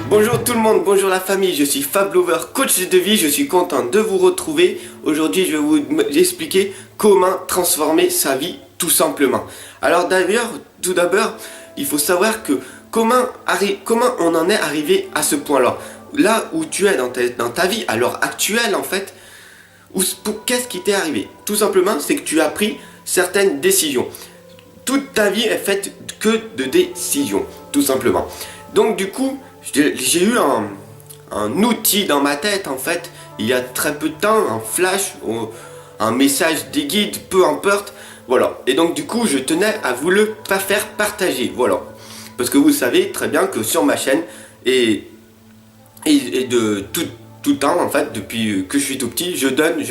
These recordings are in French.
Bonjour tout le monde, bonjour la famille, je suis Fab Lover, coach de vie, je suis content de vous retrouver. Aujourd'hui je vais vous expliquer comment transformer sa vie tout simplement. Alors d'ailleurs, tout d'abord, il faut savoir que comment on en est arrivé à ce point-là. Là où tu es dans ta vie, à l'heure actuelle en fait, qu'est-ce qui t'est arrivé? Tout simplement, c'est que tu as pris certaines décisions. Toute ta vie est faite que de décisions, tout simplement. Donc du coup, j'ai eu un outil dans ma tête en fait, il y a très peu de temps, un flash, un message des guides, peu importe, voilà. Et donc du coup, je tenais à vous le faire partager, voilà. Parce que vous savez très bien que sur ma chaîne, et de tout temps en fait, depuis que je suis tout petit, je donne,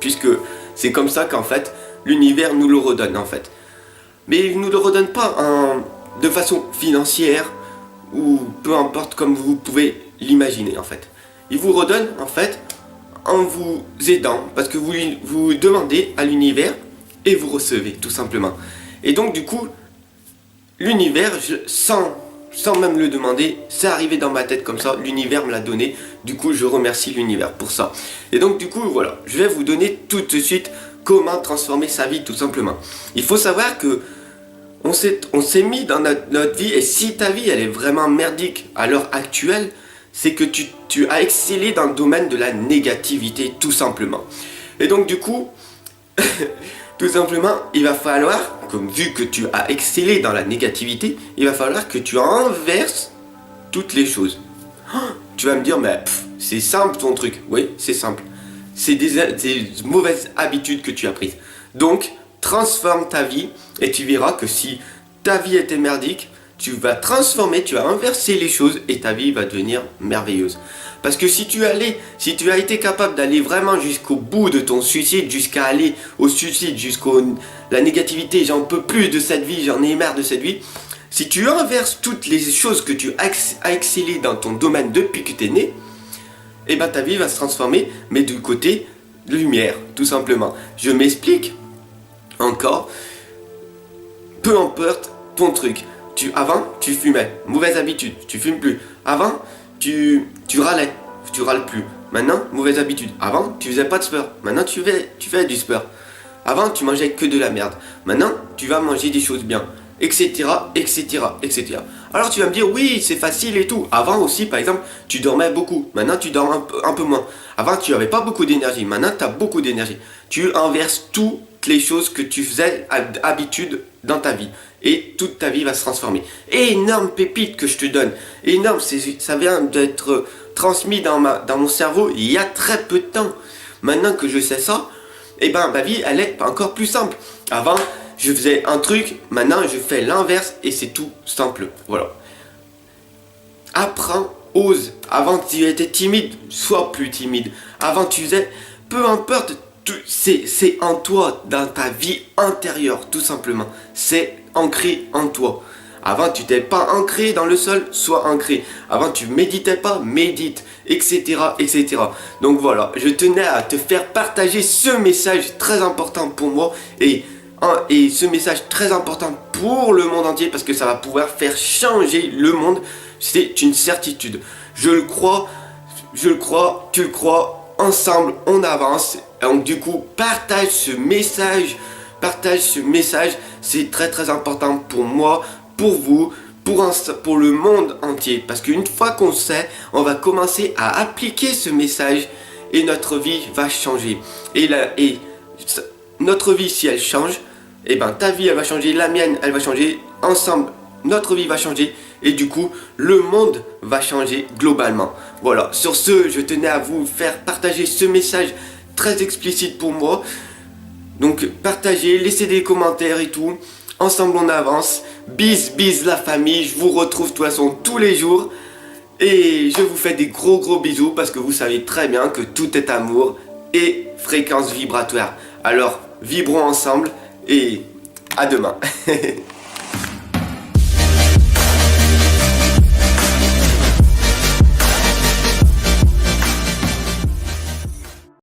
puisque c'est comme ça qu'en fait, l'univers nous le redonne en fait. Mais il ne nous le redonne pas de façon financière, ou peu importe comme vous pouvez l'imaginer en fait. Il vous redonne en fait en vous aidant, parce que vous demandez à l'univers et vous recevez tout simplement. Et donc du coup, l'univers, sans même le demander, c'est arrivé dans ma tête comme ça, l'univers me l'a donné, du coup je remercie l'univers pour ça. Et donc du coup voilà, je vais vous donner tout de suite comment transformer sa vie tout simplement. Il faut savoir que on s'est mis dans notre vie, et si ta vie elle est vraiment merdique à l'heure actuelle, c'est que tu as excellé dans le domaine de la négativité tout simplement. Et donc du coup, tout simplement, il va falloir, comme vu que tu as excellé dans la négativité, il va falloir que tu renverses toutes les choses. Tu vas me dire, mais c'est simple ton truc. Oui, c'est simple. C'est des mauvaises habitudes que tu as prises. Donc, transforme ta vie et tu verras que si ta vie était merdique, tu vas transformer, tu vas inverser les choses et ta vie va devenir merveilleuse. Parce que si tu as été capable d'aller vraiment jusqu'au bout de ton suicide, jusqu'à aller au suicide, jusqu'à la négativité, j'en peux plus de cette vie, j'en ai marre de cette vie. Si tu inverses toutes les choses que tu as excellé dans ton domaine depuis que tu es né, et ben ta vie va se transformer, mais du côté lumière, tout simplement. Je m'explique encore. Peu importe ton truc. Avant, tu fumais. Mauvaise habitude. Tu fumes plus. Avant, tu râlais. Tu râles plus. Maintenant, mauvaise habitude. Avant, tu faisais pas de sport. Maintenant, tu fais du sport. Avant, tu mangeais que de la merde. Maintenant, tu vas manger des choses bien. Etc. etc. etc. Alors tu vas me dire, oui, c'est facile et tout. Avant aussi, par exemple, tu dormais beaucoup. Maintenant, tu dors un peu moins. Avant, tu n'avais pas beaucoup d'énergie. Maintenant, tu as beaucoup d'énergie. Tu inverses toutes les choses que tu faisais d'habitude dans ta vie. Et toute ta vie va se transformer. Énorme pépite que je te donne. Énorme, ça vient d'être transmis dans mon cerveau il y a très peu de temps. Maintenant que je sais ça, eh ben, ma vie, elle est encore plus simple. Avant, je faisais un truc, maintenant je fais l'inverse et c'est tout simple. Voilà. Apprends, ose. Avant tu étais timide, sois plus timide. Avant tu faisais, peu importe, c'est en toi, dans ta vie intérieure, tout simplement. C'est ancré en toi. Avant tu n'étais pas ancré dans le sol, sois ancré. Avant tu méditais pas, médite, etc. etc. Donc voilà, je tenais à te faire partager ce message très important pour moi et ce message très important pour le monde entier, parce que ça va pouvoir faire changer le monde, c'est une certitude. Je le crois, tu le crois, ensemble on avance. Donc du coup, partage ce message, c'est très très important pour moi, pour vous, pour le monde entier. Parce qu'une fois qu'on sait, on va commencer à appliquer ce message et notre vie va changer. Et notre vie, si elle change, et ben ta vie elle va changer, la mienne elle va changer, ensemble notre vie va changer et du coup le monde va changer globalement. Voilà, sur ce je tenais à vous faire partager ce message très explicite pour moi. Donc partagez, laissez des commentaires et tout. Ensemble on avance. Bis la famille, je vous retrouve de toute façon tous les jours. Et je vous fais des gros bisous parce que vous savez très bien que tout est amour et fréquence vibratoire. Alors vibrons ensemble. Et à demain.